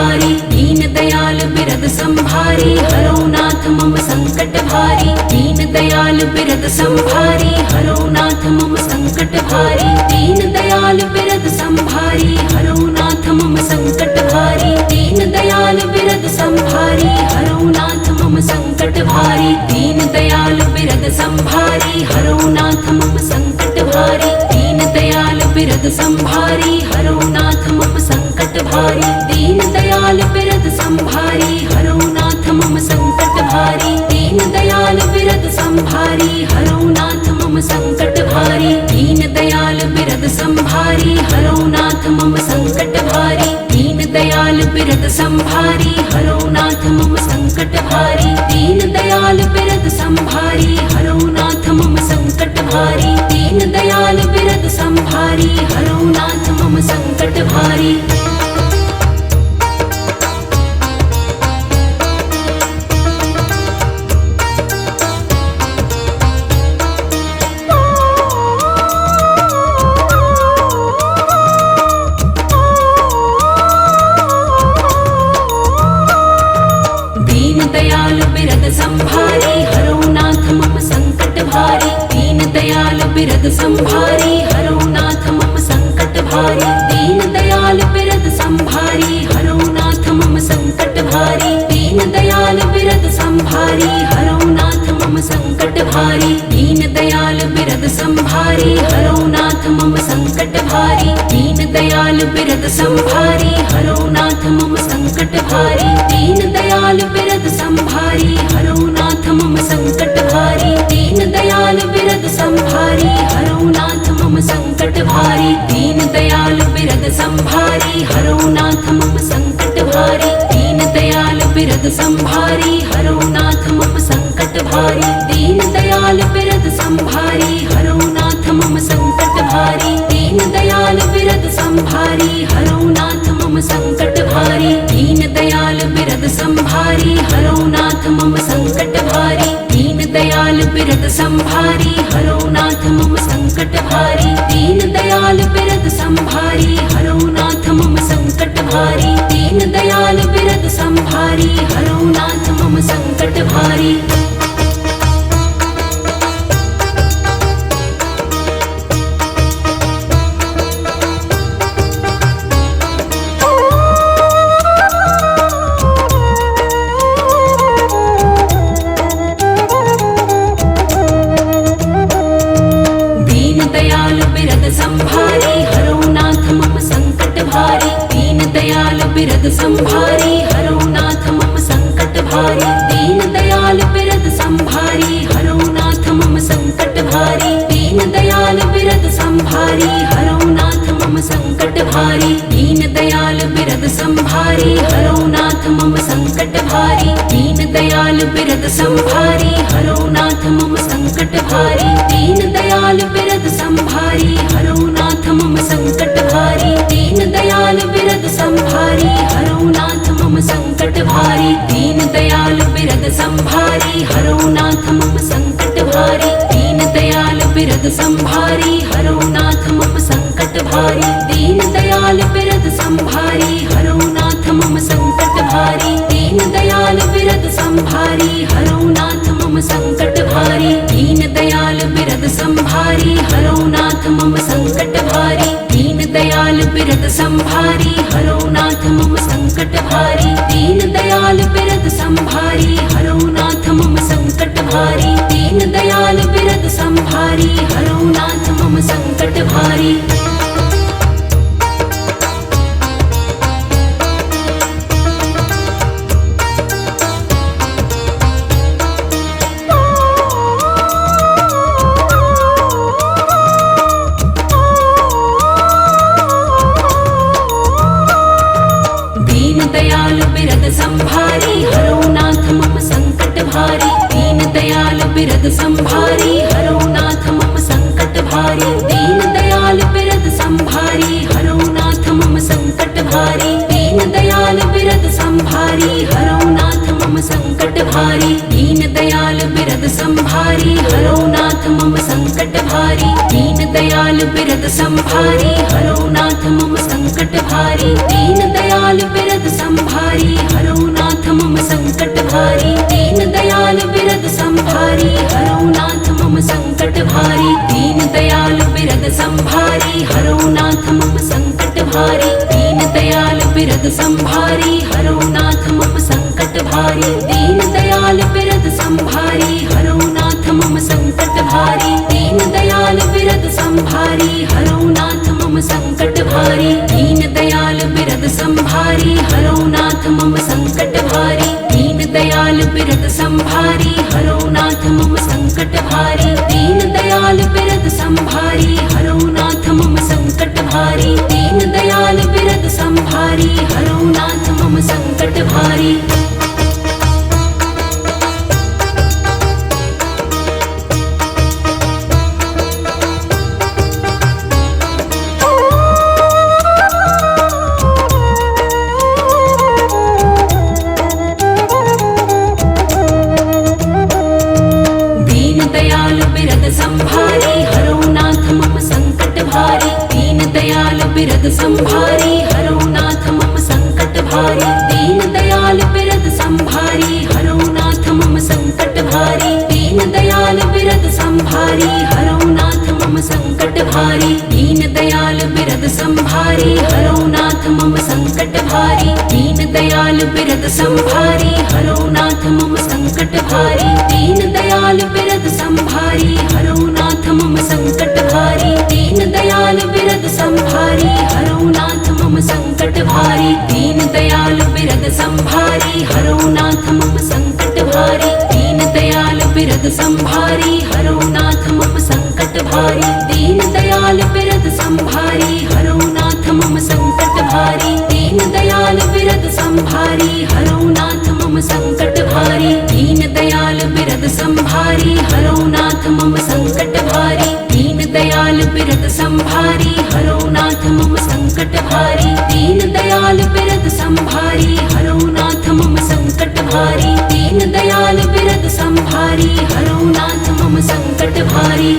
भारी। दीन दयाल बिरद संभारी हरो नाथ मम संकट भारी। दीन दयाल बिरद संभारी हरो नाथ मम संकट भारी। दीन दयाल बिरद संभारी हरो नाथ मम संकट भारी। दीन दयाल बिरद संभारी हरो नाथ मम संकट भारी। दीन दयाल बिरद संभारी हरो नाथ मम संकट भारी। दीन दयाल बिरद संभारी हरो नाथ मम संकट भारी। दीन दयाल बिरद संभारी हरो नाथ मम संकट भारी। दीन दयाल बिरद संभारी हरो नाथ मम संकट भारी। दीन दयाल बिरद संभारी हरो नाथ मम संकट भारी। दीन दयाल बिरद संभारी हरो नाथ मम संकट भारी। दीन दयाल बिरद संभारी हरो नाथ मम संकट भारी। दीन दयाल बिरद संभारी हरो नाथ मम संकट भारी। दीन दयाल बिरद संभारी हरो नाथ मम संकट भारी। दीन दयाल बिरद संभारी हरो नाथ मम संकट भारी। दीन दयाल बिरद संभारी हरो नाथ मम संकट भारी। दीन दयाल बिरद संभारी हरो नाथ मम संकट भारी। दीन दयाल बिरद संभारी हरो नाथ मम संकट भारी। दीन दयाल बिरद संभारी हरो नाथ मम संकट भारी। दीन दयाल बिरद संभारी हरो नाथ मम संकट भारी। दीन दयाल बिरद संभारी हरो नाथ मम संकट भारी। दीन दयाल बिरद संभारी हरो नाथ मम संकट भारी। दीन दयाल बिरद संभारी हरो नाथ मम संकट भारी। दीन दयाल बिरद संभारी हरो नाथ मम संकट भारी। दीन दयाल बिरद संभारी हरो नाथ मम संकट भारी। दीन दयाल बिरद संभारी हरो नाथ मम संकट भारी। दीन दयाल बिरद संभारी हरो नाथ मम संकट भारी। दीन दयाल बिरद संभारी हरो नाथ मम संकट भारी। दीन दयाल बिरद संभारी हरो नाथ मम संकट भारी। दीन दयाल बिरद संभारी हरो नाथ मम संकट भारी। दीन दयाल बिरद संभारी हरो नाथ मम संकट भारी। दीन दयाल बिरद संभारी हरो नाथ मम संकट भारी। दीन दयाल बिरद संभारी हरो नाथ मम संकट भारी। दीन दयाल बिरद संभारी हरो नाथ मम संकट भारी। दीन दयाल बिरद संभारी हरो नाथ मम संकट भारी। दीन दयाल बिरद संभारी हरो नाथ मम संकट भारी। दीन दयाल बिरद संभारी हरो नाथ मम संकट भारी। दीन दयाल बिरद संभारी हरो नाथ मम संकट भारी। दीन दयाल बिरद संभारी हरो नाथ मम संकट भारी। दीन दयाल बिरद संभारी हरो नाथ मम संकट भारी। दीन दयाल बिरद संभारी हरो नाथ मम संकट भारी। दीन दयाल बिरद संभारी हरो नाथ मम संकट भारी। दीन दयाल बिरद संभारी हरो नाथ मम संकट भारी। दीन दयाल बिरद संभारी हरो नाथ मम संकट भारी। दीन दयाल बिरद संभारी हरो नाथ मम संकट भारी। दीन दयाल बिरद संभारी हरो नाथ मम संकट भारी। दीन दयाल बिरद संभारी हरो नाथ मम संकट भारी। दीन दयाल बिरद संभारी हरो नाथ मम संकट भारी। दीन दयाल बिरद संभारी हरो नाथ मम संकट भारी। दीन दयाल बिरद संभारी हरो नाथ मम संकट भारी। दीन दयाल बिरद संभारी हरो नाथ मम संकट भारी। दीन दयाल बिरद संभारी संभारी हरो नाथ मम संकट भारी। दीन दयाल बिरद संभारी हरो नाथ मम संकट भारी। दीन दयाल बिरद संभारी हरो नाथ मम संकट भारी। दीन दयाल बिरद संभारी हरो नाथ मम संकट भारी। दीन दयाल बिरद संभारी हरो नाथ मम संकट भारी। दीन दयाल बिरद संभारी हरो नाथ मम संकट भारी। दीन दयाल बिरद संभारी हरो नाथ मम संकट भारी। संभारी हरो नाथ मम संकट भारी। दीन दयाल बिरद संभारी हरो नाथ मम संकट भारी। दीन दयाल बिरद संभारी हरो नाथ मम संकट भारी। दीन दयाल बिरद संभारी हरो नाथ मम संकट भारी। दीन दयाल बिरद संभारी हरो नाथ मम संकट भारी। दीन दयाल बिरद संभारी हरो नाथ मम संकट भारी। दीन दयाल बिरद संभारी हरो नाथ मम संकट भारी। दीन दयाल बिरद संभारी हरो नाथ मम संकट भारी। दीन दयाल बिरद संभारी हरो नाथ मम संकट भारी। दीन दयाल बिरद संभारी हरो नाथ मम संकट भारी। दीन दयाल बिरद संभारी हरो नाथ मम संकट भारी। दीन दयाल बिरद संभारी हरो नाथ मम संकट भारी। दीन दयाल बिरद संभारी हरो नाथ मम संकट भारी। दीन दयाल बिरद संभारी हरो नाथ मम संकट भारी। दीन दयाल बिरद संभारी हरो नाथ मम संकट भारी। दीन दयाल बिरद संभारी हरो नाथ मम संकट भारी।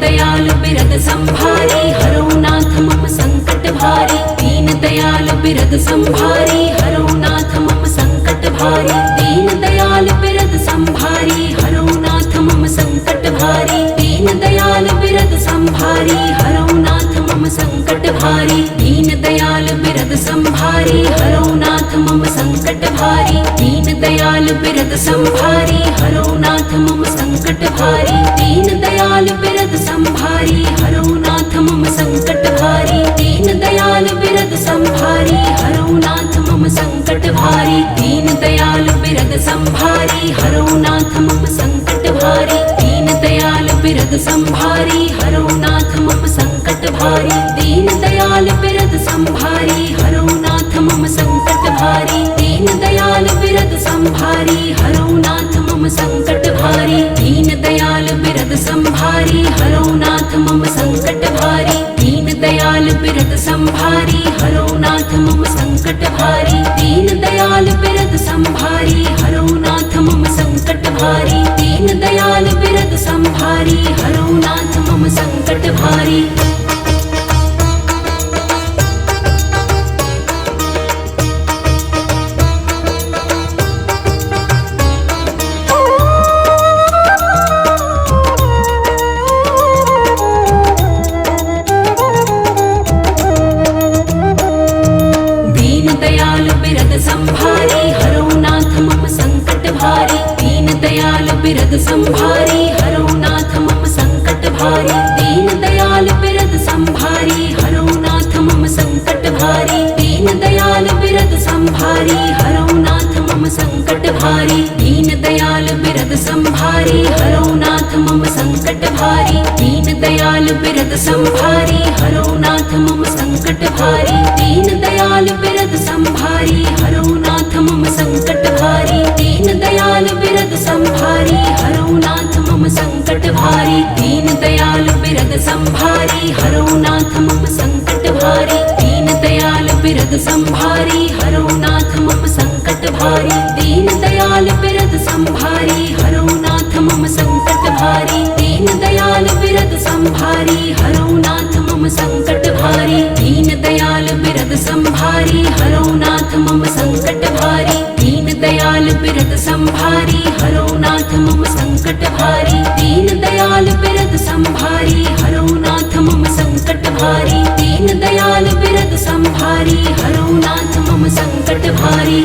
दयाल बिरद संभारी हरो नाथ मम संकट भारी। दीन दयाल बिरद संभारी हरो नाथ मम संकट भारी। दीन दयाल बिरद संभारी हरो नाथ मम संकट भारी। दीन दयाल बिरद संभारी हरो नाथ मम संकट भारी। दीन दयाल बिरद संभारी हरो नाथ मम संकट भारी। दीन दयाल बिरद संभारी हरो नाथ मम संकट भारी। दीन दयाल बिरद संभारी हरो नाथ मम संकट भारी। दीन दयाल बिरद संभारी हरो नाथ मम संकट भारी। दीन दयाल बिरद संभारी हरो नाथ मम संकट भारी। दीन दयाल बिरद संभारी हरो नाथ मम संकट भारी। दीन दयाल बिरद संभारी हरो नाथ मम संकट भारी। दीन दयाल बिरद संभारी हरो नाथ मम संकट भारी। दीन दयाल बिरद संभारी हरो नाथ मम संकट भारी। दीन दयाल बिरद संभारी हरो नाथ मम संकट भारी। दीन दयाल बिरद संभारी हरो नाथ मम संकट भारी। दीन दयाल बिरद संभारी हरो नाथ मम संकट भारी। संभारी हरो नाथ मम संकट भारी। दीन दयाल बिरद संभारी हरो नाथ मम संकट भारी। दीन दयाल बिरद संभारी हरो नाथ मम संकट भारी। दीन दयाल बिरद संभारी हरो नाथ मम संकट भारी। दीन दयाल बिरद संभारी हरो नाथ मम संकट भारी। दीन दयाल बिरद संभारी हरो नाथ मम संकट भारी। दीन दयाल बिरद संभारी हरो नाथ मम संकट भारी। दीन दयाल बिरद संभारी हरो नाथ मम संकट भारी। दीन दयाल बिरद संभारी हरो नाथ मम संकट भारी। दीन दयाल बिरद संभारी हरो नाथ मम संकट भारी। दीन दयाल बिरद संभारी हरो नाथ मम संकट भारी। दीन दयाल बिरद संभारी हरो नाथ मम संकट बिरद संभारी हरो नाथ मम संकट भारी। दीन दयाल बिरद संभारी हरो नाथ मम संकट भारी। दीन दयाल बिरद संभारी हरो नाथ मम संकट भारी। दीन दयाल बिरद संभारी हरो नाथ मम संकट भारी।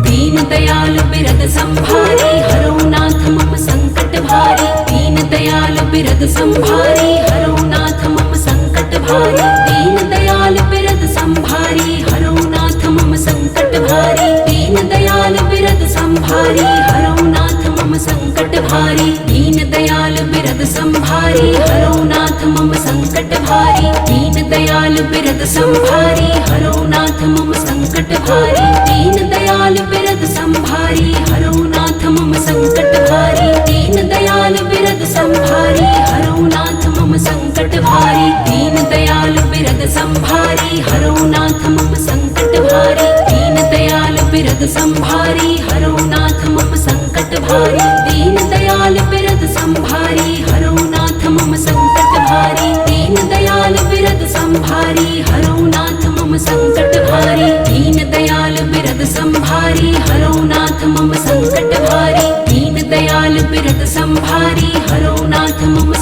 दीन दयाल बिरद संभारी हरो नाथ मम संकट भारी। दीन दयाल बिरद संभारी हरो नाथ मम संकट भारी। दीन दयाल बिरद संभारी हरो नाथ मम संकट भारी। दीन दयाल बिरद संभारी हरो नाथ मम संकट भारी। दीन दयाल बिरद संभारी हरो नाथ मम संकट भारी। दीन दयाल बिरद संभारी हरो नाथ मम संकट भारी। दीन दयाल बिरद संभारी हरो नाथ मम संकट भारी। दीन दयाल बिरद संभारी हरो नाथ मम संकट भारी। दीन दयाल बिरद संभारी हरो नाथ मम संकट भारी। दीन दयाल बिरद संभारी हरो नाथ मम संकट भारी। दीन दयाल बिरद संभारी हरो नाथ मम संकट भारी। दीन दयाल बिरद संभारी हरो नाथ मम संकट भारी। दीन दयाल बिरद संभारी हरो नाथ मम संकट भारी। दीन दयाल बिरद संभारी हरो नाथ मम